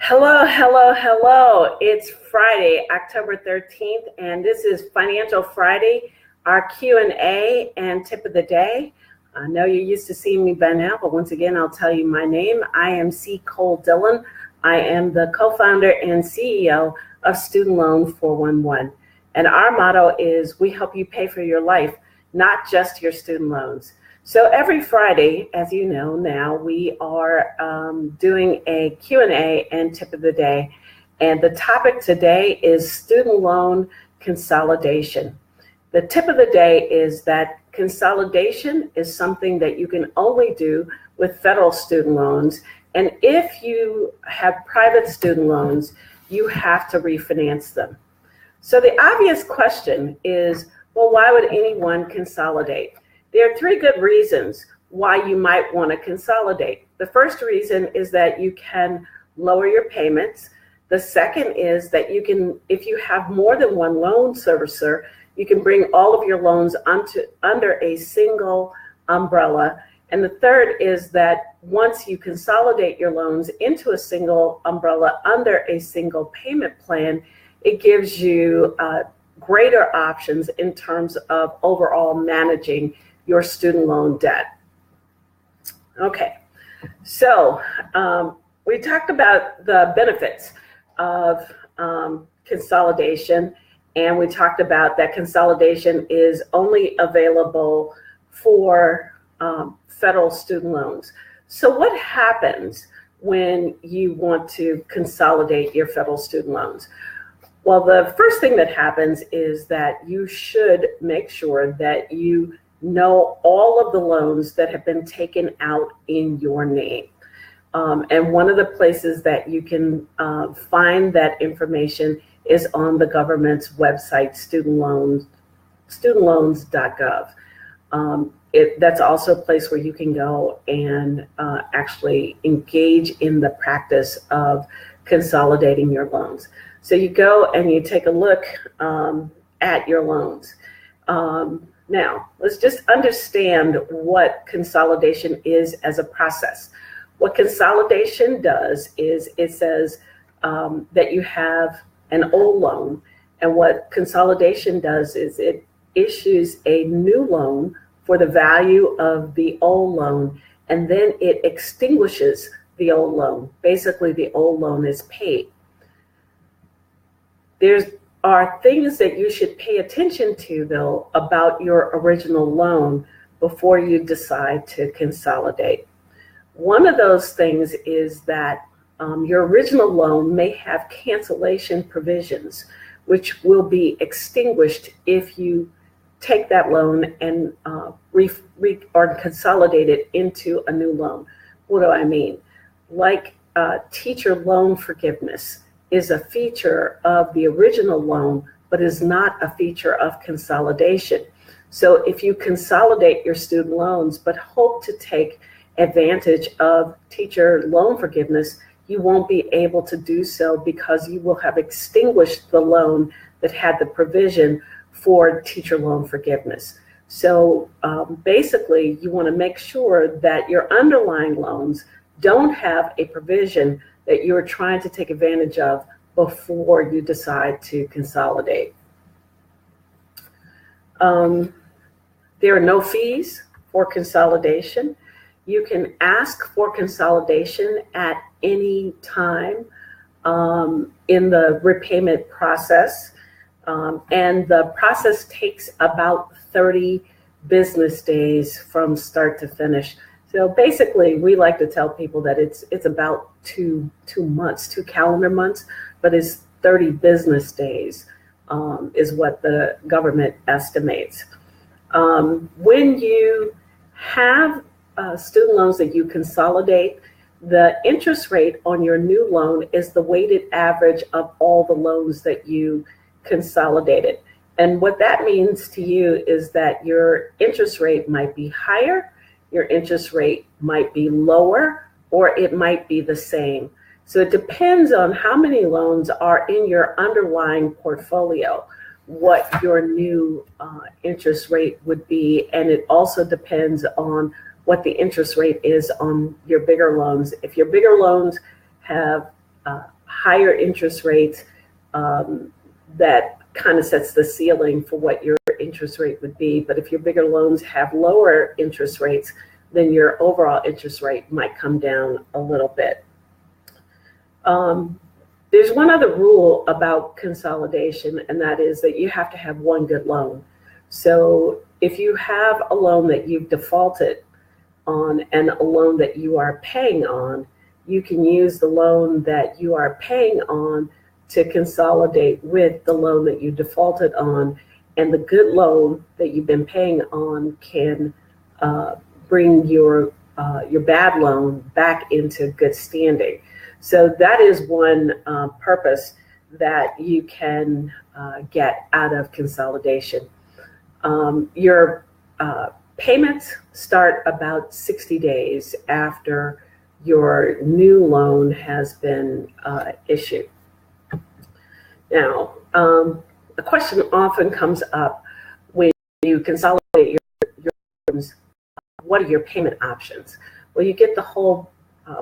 Hello, hello, hello. It's Friday, October 13th, and this is Financial Friday, our Q&A and tip of the day. I know you're used to seeing me by now, but once again, I'll tell you my name. I am C. Cole Dillon. I am the co-founder and CEO of Student Loan 411. And our motto is we help you pay for your life, not just your student loans. So every Friday, as you know now, we are doing a Q&A and tip of the day. And the topic today is student loan consolidation. The tip of the day is that consolidation is something that you can only do with federal student loans. And if you have private student loans, you have to refinance them. So the obvious question is, well, why would anyone consolidate? There are three good reasons why you might want to consolidate. The first reason is that you can lower your payments. The second is that you can, if you have more than one loan servicer, you can bring all of your loans under a single umbrella. And the third is that once you consolidate your loans into a single umbrella under a single payment plan, it gives you greater options in terms of overall managing your student loan debt. Okay, so we talked about the benefits of consolidation, and we talked about that consolidation is only available for federal student loans. So what happens when you want to consolidate your federal student loans? Well, the first thing that happens is that you should make sure that you know all of the loans that have been taken out in your name. And one of the places that you can find that information is on the government's website, studentloans.gov. That's also a place where you can go and actually engage in the practice of consolidating your loans. So you go and you take a look at your loans. Now, let's just understand what consolidation is as a process. What consolidation does is it says that you have an old loan, and what consolidation does is it issues a new loan for the value of the old loan, and then it extinguishes the old loan. Basically, the old loan is paid. There are things that you should pay attention to, though, about your original loan before you decide to consolidate. One of those things is that your original loan may have cancellation provisions, which will be extinguished if you take that loan and or consolidate it into a new loan. What do I mean? Like teacher loan forgiveness is a feature of the original loan, but is not a feature of consolidation. So if you consolidate your student loans, but hope to take advantage of teacher loan forgiveness, you won't be able to do so because you will have extinguished the loan that had the provision for teacher loan forgiveness. So basically, you want to make sure that your underlying loans don't have a provision that you're trying to take advantage of before you decide to consolidate. There are no fees for consolidation. You can ask for consolidation at any time in the repayment process, and the process takes about 30 business days from start to finish. So basically, we like to tell people that it's about two calendar months, but it's 30 business days is what the government estimates. When you have student loans that you consolidate, the interest rate on your new loan is the weighted average of all the loans that you consolidated. And what that means to you is that your interest rate might be higher, your interest rate might be lower, or it might be the same. So it depends on how many loans are in your underlying portfolio, what your new interest rate would be. And it also depends on what the interest rate is on your bigger loans. If your bigger loans have higher interest rates, that kind of sets the ceiling for what your interest rate would be. But if your bigger loans have lower interest rates, then your overall interest rate might come down a little bit. There's one other rule about consolidation, and that is that you have to have one good loan. So if you have a loan that you've defaulted on and a loan that you are paying on, you can use the loan that you are paying on to consolidate with the loan that you defaulted on, and the good loan that you've been paying on can bring your bad loan back into good standing. So that is one purpose that you can get out of consolidation. Your payments start about 60 days after your new loan has been issued. Now, a question often comes up when you consolidate your loans: what are your payment options? Well, you get the whole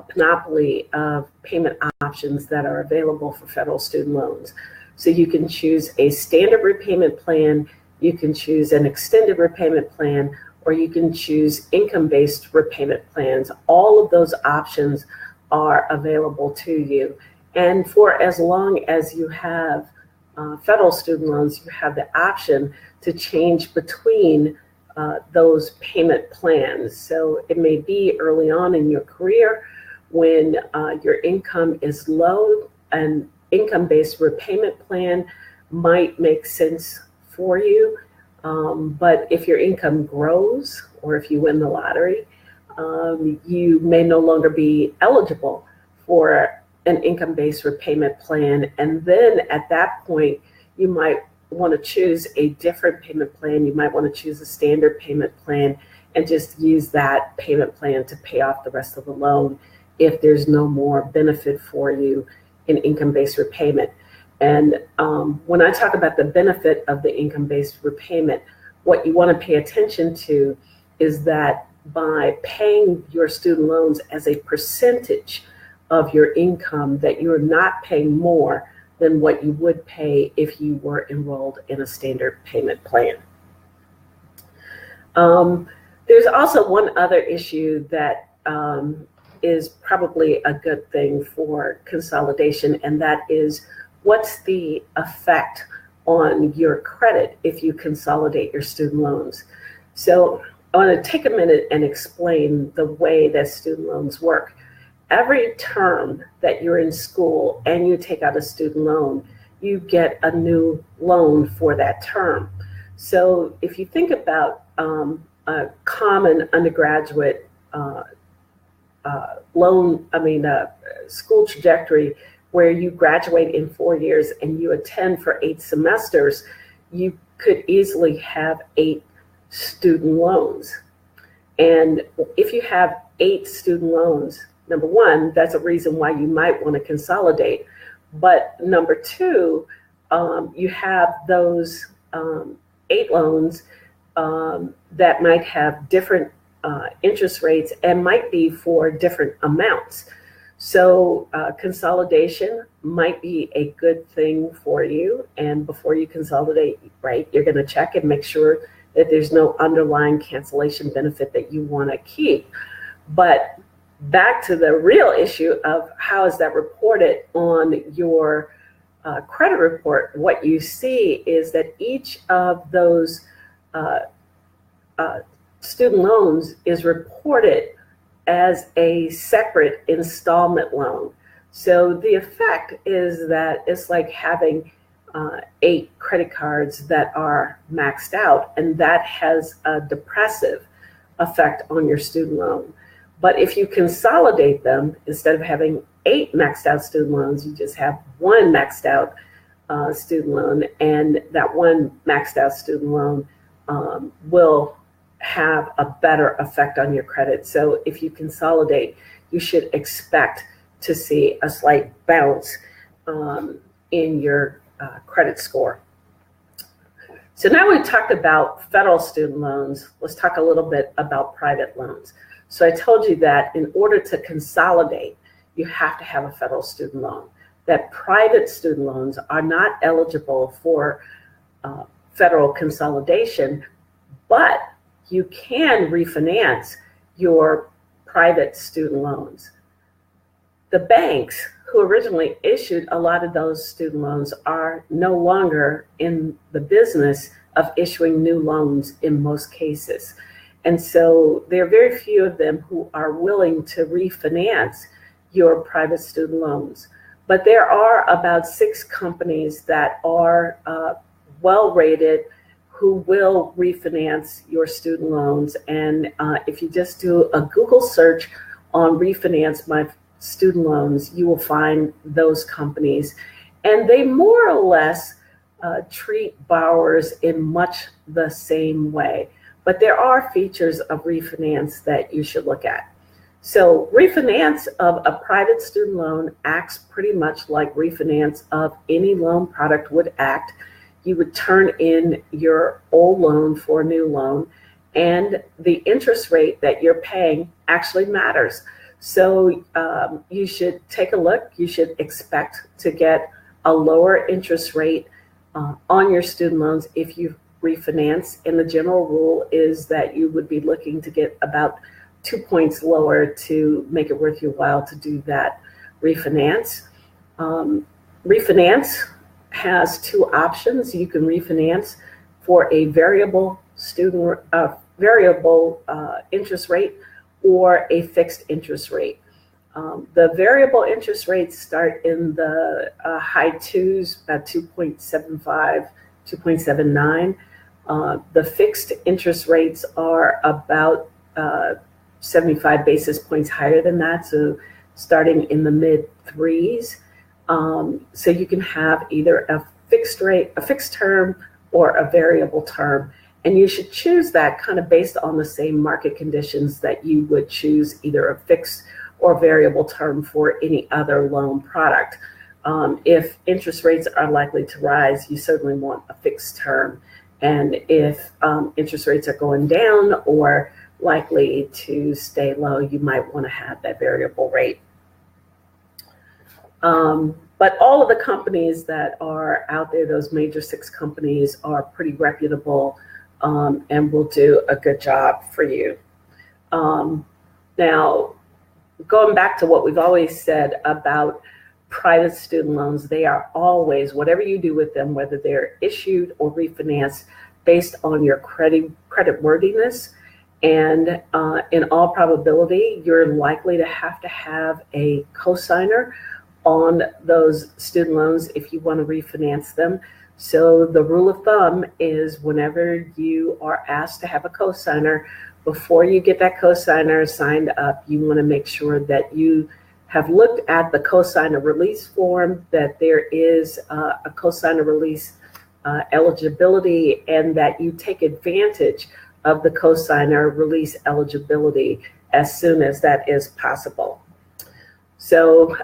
panoply of payment options that are available for federal student loans. So you can choose a standard repayment plan, you can choose an extended repayment plan, or you can choose income-based repayment plans. All of those options are available to you. And for as long as you have federal student loans, you have the option to change between those payment plans. So it may be early on in your career when your income is low, an income-based repayment plan might make sense for you. But if your income grows, or if you win the lottery, you may no longer be eligible for an income-based repayment plan. And then at that point, you might want to choose a different payment plan. You might want to choose a standard payment plan and just use that payment plan to pay off the rest of the loan if there's no more benefit for you in income-based repayment. And when I talk about the benefit of the income-based repayment, what you want to pay attention to is that by paying your student loans as a percentage of your income, that you're not paying more than what you would pay if you were enrolled in a standard payment plan. There's also one other issue that is probably a good thing for consolidation, and that is, what's the effect on your credit if you consolidate your student loans? So I want to take a minute and explain the way that student loans work. Every term that you're in school and you take out a student loan, you get a new loan for that term. So if you think about a common undergraduate school trajectory where you graduate in 4 years and you attend for 8 semesters, you could easily have 8 student loans. And if you have 8 student loans, number one, that's a reason why you might want to consolidate. But number two, you have those 8 loans that might have different interest rates and might be for different amounts. So consolidation might be a good thing for you. And before you consolidate, right, you're going to check and make sure that there's no underlying cancellation benefit that you want to keep. But back to the real issue of how is that reported on your credit report, what you see is that each of those student loans is reported as a separate installment loan. So the effect is that it's like having 8 credit cards that are maxed out, and that has a depressive effect on your student loan. But if you consolidate them, instead of having 8 maxed out student loans, you just have 1 maxed out student loan, and that 1 maxed out student loan will have a better effect on your credit. So if you consolidate, you should expect to see a slight bounce in your credit score. So now we've talked about federal student loans. Let's talk a little bit about private loans. So I told you that in order to consolidate, you have to have a federal student loan. That private student loans are not eligible for federal consolidation, but you can refinance your private student loans. The banks who originally issued a lot of those student loans are no longer in the business of issuing new loans in most cases. And so there are very few of them who are willing to refinance your private student loans. But there are about 6 companies that are well rated who will refinance your student loans. And if you just do a Google search on refinance my student loans, you will find those companies. And they more or less treat borrowers in much the same way. But there are features of refinance that you should look at. So refinance of a private student loan acts pretty much like refinance of any loan product would act. You would turn in your old loan for a new loan, and the interest rate that you're paying actually matters. So you should take a look. You should expect to get a lower interest rate on your student loans if you refinance. And the general rule is that you would be looking to get about 2 points lower to make it worth your while to do that refinance. Refinance has 2 options. You can refinance for a variable interest rate or a fixed interest rate. The variable interest rates start in the high 2s, about 2.75, 2.79. The fixed interest rates are about 75 basis points higher than that, so starting in the mid 3s. So you can have either a fixed rate, a fixed term, or a variable term. And you should choose that kind of based on the same market conditions that you would choose either a fixed or variable term for any other loan product. If interest rates are likely to rise, you certainly want a fixed term. And if interest rates are going down or likely to stay low, you might want to have that variable rate. But all of the companies that are out there, those major 6 companies, are pretty reputable and will do a good job for you. Now, going back to what we've always said about private student loans, they are always, whatever you do with them, whether they're issued or refinanced, based on your credit worthiness. And in all probability, you're likely to have a cosigner on those student loans if you want to refinance them. So the rule of thumb is whenever you are asked to have a cosigner, before you get that cosigner signed up, you want to make sure that you have looked at the cosigner release form, that there is a cosigner release eligibility, and that you take advantage of the cosigner release eligibility as soon as that is possible. So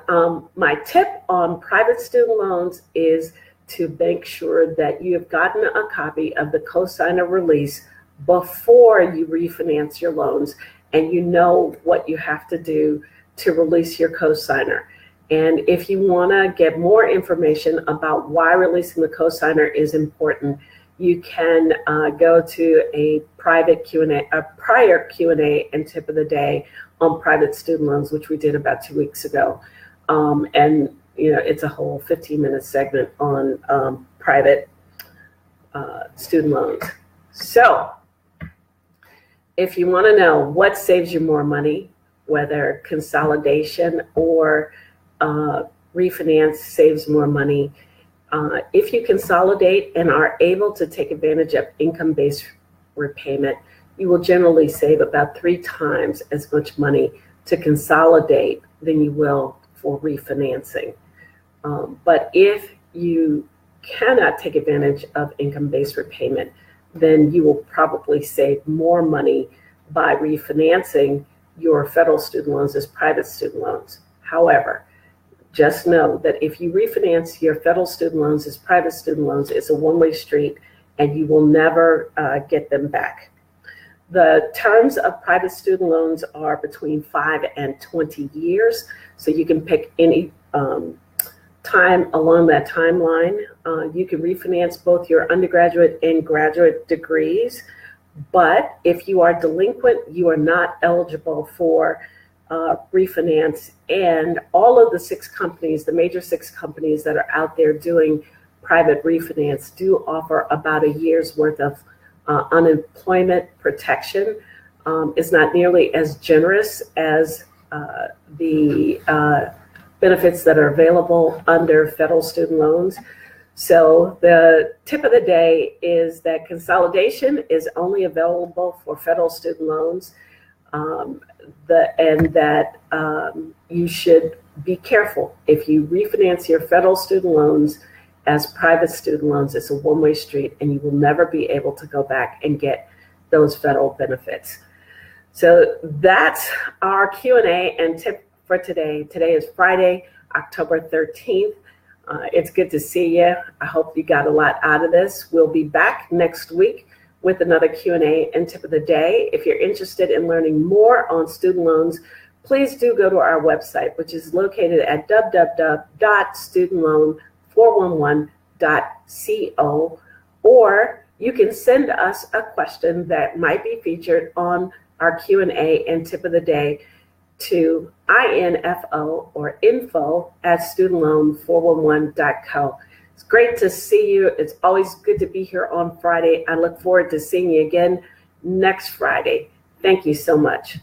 my tip on private student loans is to make sure that you have gotten a copy of the cosigner release before you refinance your loans, and you know what you have to do to release your cosigner. And if you want to get more information about why releasing the cosigner is important, you can go to a private Q&A, a prior Q&A and tip of the day on private student loans, which we did about 2 weeks ago. And it's a whole 15-minute segment on private student loans. So if you want to know what saves you more money, whether consolidation or refinance saves more money, if you consolidate and are able to take advantage of income-based repayment, you will generally save about 3 times as much money to consolidate than you will for refinancing. But if you cannot take advantage of income-based repayment, then you will probably save more money by refinancing your federal student loans as private student loans. However, just know that if you refinance your federal student loans as private student loans, it's a one-way street and you will never get them back. The terms of private student loans are between 5 and 20 years, so you can pick any time along that timeline. You can refinance both your undergraduate and graduate degrees, but if you are delinquent, you are not eligible for refinance. And all of the 6 companies, the major 6 companies that are out there doing private refinance, do offer about a year's worth of unemployment protection. Is not nearly as generous as the benefits that are available under federal student loans. So the tip of the day is that consolidation is only available for federal student loans, and that you should be careful. If you refinance your federal student loans as private student loans, it's a one-way street, and you will never be able to go back and get those federal benefits. So that's our Q&A and tip for today. Today is Friday, October 13th. It's good to see you. I hope you got a lot out of this. We'll be back next week with another Q&A and tip of the day. If you're interested in learning more on student loans, please do go to our website, which is located at www.studentloan411.co, or you can send us a question that might be featured on our Q&A and tip of the day to info or info@studentloan411.co. It's great to see you. It's always good to be here on Friday. I look forward to seeing you again next Friday. Thank you so much.